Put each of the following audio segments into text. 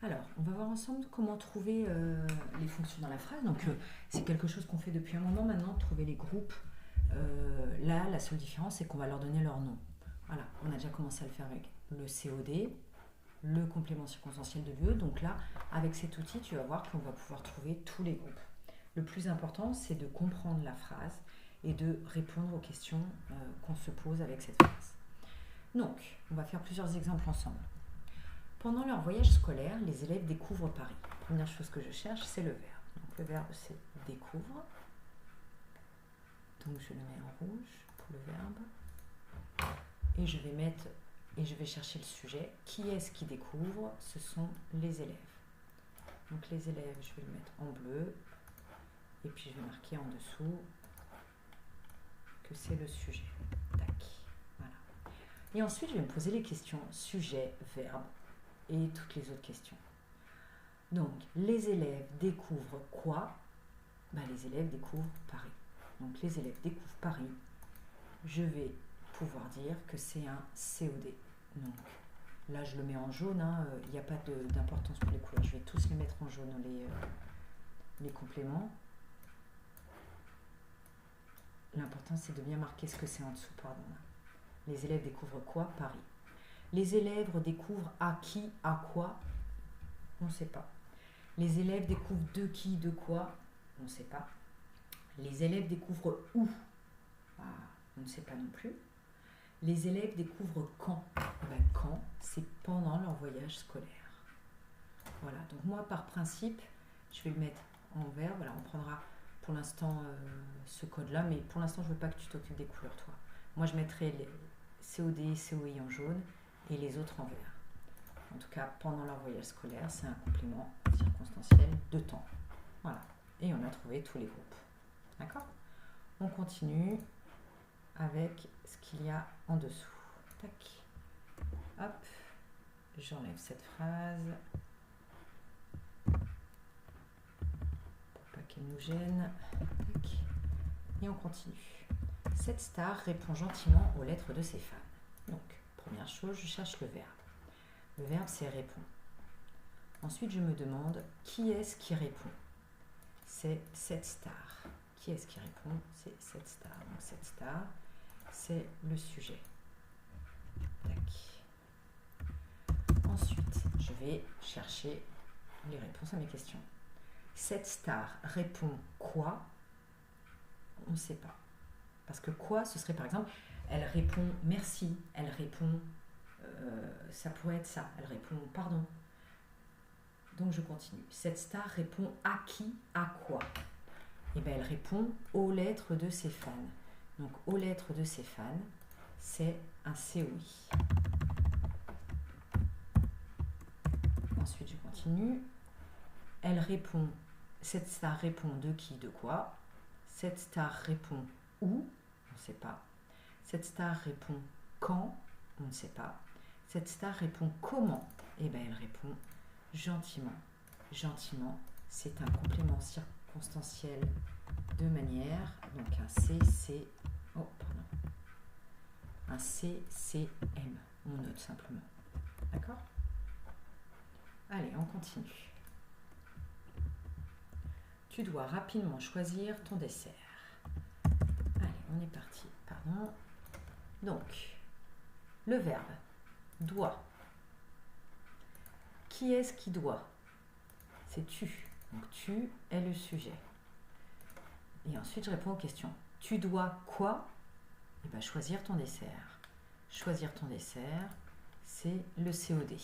Alors, on va voir ensemble comment trouver les fonctions dans la phrase. Donc, c'est quelque chose qu'on fait depuis un moment maintenant, trouver les groupes. Là, la seule différence, c'est qu'on va leur donner leur nom. Voilà, on a déjà commencé à le faire avec le COD, le complément circonstanciel de lieu. Donc là, avec cet outil, tu vas voir qu'on va pouvoir trouver tous les groupes. Le plus important, c'est de comprendre la phrase et de répondre aux questions qu'on se pose avec cette phrase. Donc, on va faire plusieurs exemples ensemble. Pendant leur voyage scolaire, les élèves découvrent Paris. La première chose que je cherche, c'est le verbe. Donc, le verbe, c'est découvre. Donc, je le mets en rouge pour le verbe. Et je vais chercher le sujet. Qui est-ce qui découvre? Ce sont les élèves. Donc, les élèves, je vais le mettre en bleu. Et puis, je vais marquer en dessous que c'est le sujet. Tac. Voilà. Et ensuite, je vais me poser les questions sujet, verbe et toutes les autres questions. Donc, les élèves découvrent quoi? Les élèves découvrent Paris. Donc, les élèves découvrent Paris. Je vais pouvoir dire que c'est un COD. Donc, là, je le mets en jaune. Il n'y a pas d'importance pour les couleurs. Je vais tous les mettre en jaune, les compléments. L'important, c'est de bien marquer ce que c'est en dessous. Pardon. Les élèves découvrent quoi? Paris. Les élèves découvrent à qui, à quoi? On ne sait pas. Les élèves découvrent de qui, de quoi? On ne sait pas. Les élèves découvrent où? On ne sait pas non plus. Les élèves découvrent quand? Quand, c'est pendant leur voyage scolaire. Voilà, donc moi par principe, je vais le mettre en vert. Voilà, on prendra pour l'instant ce code-là, mais pour l'instant je ne veux pas que tu t'occupes des couleurs, toi. Moi je mettrai les COD et COI en jaune et les autres en vert. En tout cas, pendant leur voyage scolaire, c'est un complément circonstanciel de temps. Voilà, et on a trouvé tous les groupes. D'accord? On continue avec ce qu'il y a en dessous. Tac. Hop. J'enlève cette phrase pour pas qu'elle nous gêne. Tac. Et on continue. Cette star répond gentiment aux lettres de ses fans. Donc, première chose, je cherche le verbe. Le verbe, c'est répond. Ensuite, je me demande qui est-ce qui répond? C'est cette star. Qui est-ce qui répond? C'est cette star. Donc, cette star, c'est le sujet. Tac. Ensuite, je vais chercher les réponses à mes questions. Cette star répond quoi? On ne sait pas. Parce que quoi, ce serait par exemple, elle répond merci, elle répond, ça pourrait être ça, elle répond pardon. Donc je continue. Cette star répond à qui, à quoi? Elle répond aux lettres de ses fans. Donc aux lettres de ses fans, c'est un COI. Ensuite, je continue. Elle répond, cette star répond de qui, de quoi? Cette star répond où? On ne sait pas. Cette star répond quand? On ne sait pas. Cette star répond comment? Elle répond gentiment. Gentiment, c'est un complément circonstanciel de manière, donc un CCM. On note simplement. D'accord? Allez, on continue. Tu dois rapidement choisir ton dessert. Allez, on est parti. Pardon. Donc, le verbe doit. Qui est-ce qui doit? C'est tu. Donc, tu est le sujet. Et ensuite, je réponds aux questions. Tu dois quoi? Choisir ton dessert. Choisir ton dessert, c'est le COD.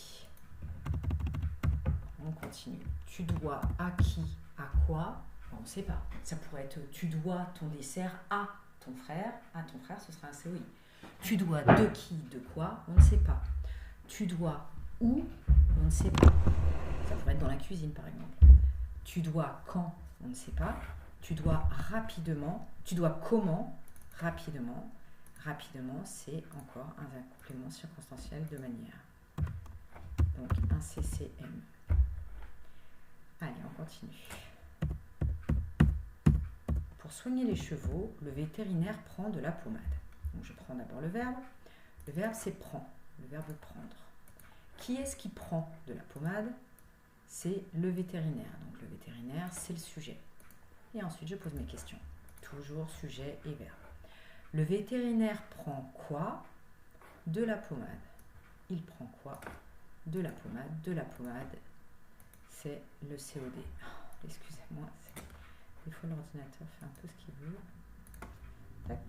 On continue. Tu dois à qui, à quoi? On ne sait pas. Ça pourrait être tu dois ton dessert à ton frère. À ton frère, ce sera un COI. Tu dois de qui, de quoi? On ne sait pas. Tu dois où? On ne sait pas. Ça pourrait être dans la cuisine, par exemple. Tu dois quand? On ne sait pas. Tu dois rapidement. Tu dois comment? Rapidement. Rapidement, c'est encore un complément circonstanciel de manière. Donc, un CCM. Allez, on continue. Pour soigner les chevaux, le vétérinaire prend de la pommade. Donc, je prends d'abord le verbe. Le verbe, c'est prend. Le verbe prendre. Qui est-ce qui prend de la pommade? c'est le vétérinaire. Donc le vétérinaire, c'est le sujet. Et ensuite, je pose mes questions. Toujours sujet et verbe. Le vétérinaire prend quoi? De la pommade. Il prend quoi? De la pommade. De la pommade, c'est le COD. Oh, excusez-moi, des fois l'ordinateur fait un peu ce qu'il veut. Tac.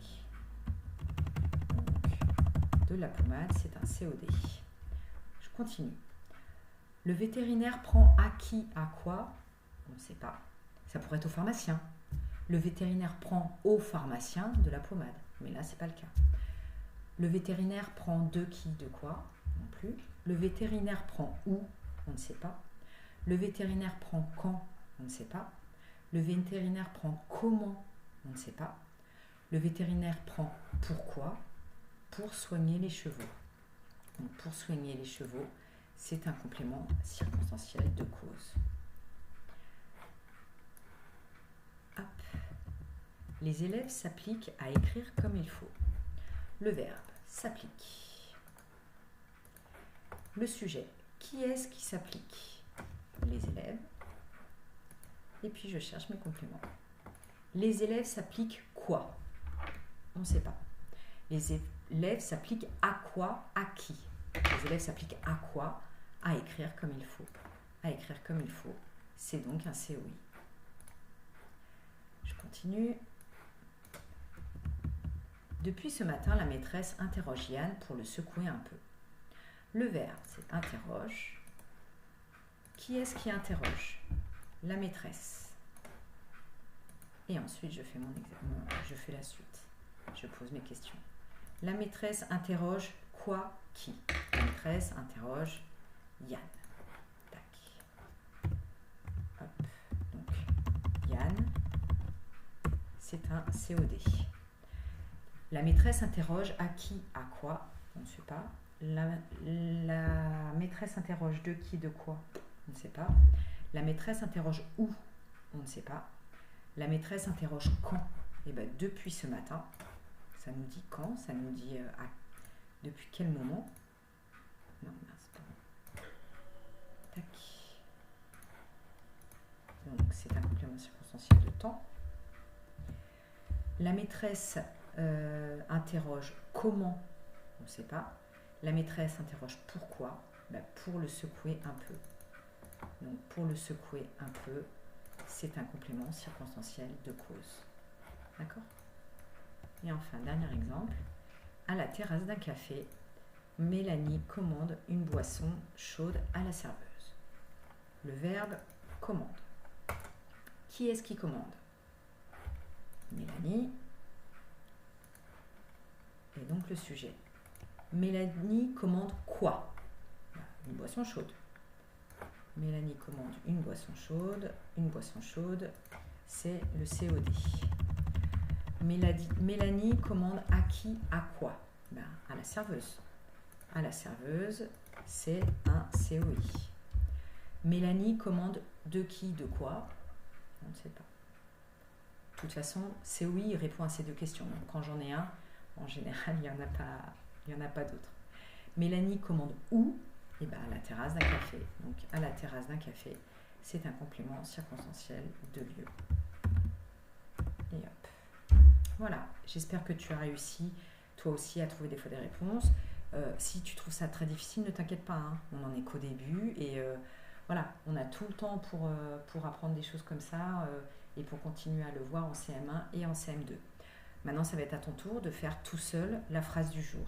Donc, de la pommade, c'est un COD. Je continue. Le vétérinaire prend à qui, à quoi? On ne sait pas. Ça pourrait être au pharmacien. Le vétérinaire prend au pharmacien de la pommade. Mais là, ce n'est pas le cas. Le vétérinaire prend de qui, de quoi? Non plus. Le vétérinaire prend où? On ne sait pas. Le vétérinaire prend quand? On ne sait pas. Le vétérinaire prend comment? On ne sait pas. Le vétérinaire prend pourquoi? Pour soigner les chevaux. Donc, pour soigner les chevaux, c'est un complément circonstanciel de cause. Hop. Les élèves s'appliquent à écrire comme il faut. Le verbe s'applique. Le sujet, qui est-ce qui s'applique? Les élèves. Et puis je cherche mes compléments. Les élèves s'appliquent quoi? On ne sait pas. Les élèves s'appliquent à quoi? À qui? Les élèves s'appliquent à quoi? À écrire comme il faut. À écrire comme il faut. C'est donc un COI. Je continue. Depuis ce matin, la maîtresse interroge Yann pour le secouer un peu. Le verbe, c'est interroge. Qui est-ce qui interroge? La maîtresse. Et ensuite, je fais mon examen. Je fais la suite. Je pose mes questions. La maîtresse interroge quoi? Qui? La maîtresse interroge Yann. Tac. Hop. Donc, Yann, c'est un COD. La maîtresse interroge à qui, à quoi? On ne sait pas. La maîtresse interroge de qui, de quoi? On ne sait pas. La maîtresse interroge où? On ne sait pas. La maîtresse interroge quand? Eh bien, depuis ce matin. Ça nous dit quand? Ça nous dit depuis quel moment? Non, mince, pas. Tac. Donc, c'est un complément circonstanciel de temps. La maîtresse interroge comment? On ne sait pas. La maîtresse interroge pourquoi? Ben, pour le secouer un peu. Donc, pour le secouer un peu, c'est un complément circonstanciel de cause. D'accord? Et enfin, dernier exemple. À la terrasse d'un café, Mélanie commande une boisson chaude à la serveuse. Le verbe commande. Qui est-ce qui commande? Mélanie. Et donc le sujet. Mélanie commande quoi? Une boisson chaude. Mélanie commande une boisson chaude. Une boisson chaude, c'est le COD. Mélanie commande à qui, à quoi? Ben, à la serveuse. À la serveuse, c'est un COI. Mélanie commande de qui, de quoi? On ne sait pas. De toute façon, COI répond à ces deux questions. Donc, quand j'en ai un, en général, il n'y en a pas d'autres. Mélanie commande où? Eh bien, à la terrasse d'un café. Donc, à la terrasse d'un café, c'est un complément circonstanciel de lieu. Et hop. Voilà, j'espère que tu as réussi, toi aussi, à trouver des fois des réponses. Si tu trouves ça très difficile, ne t'inquiète pas, hein. On n'en est qu'au début. Et voilà, on a tout le temps pour apprendre des choses comme ça et pour continuer à le voir en CM1 et en CM2. Maintenant, ça va être à ton tour de faire tout seul la phrase du jour.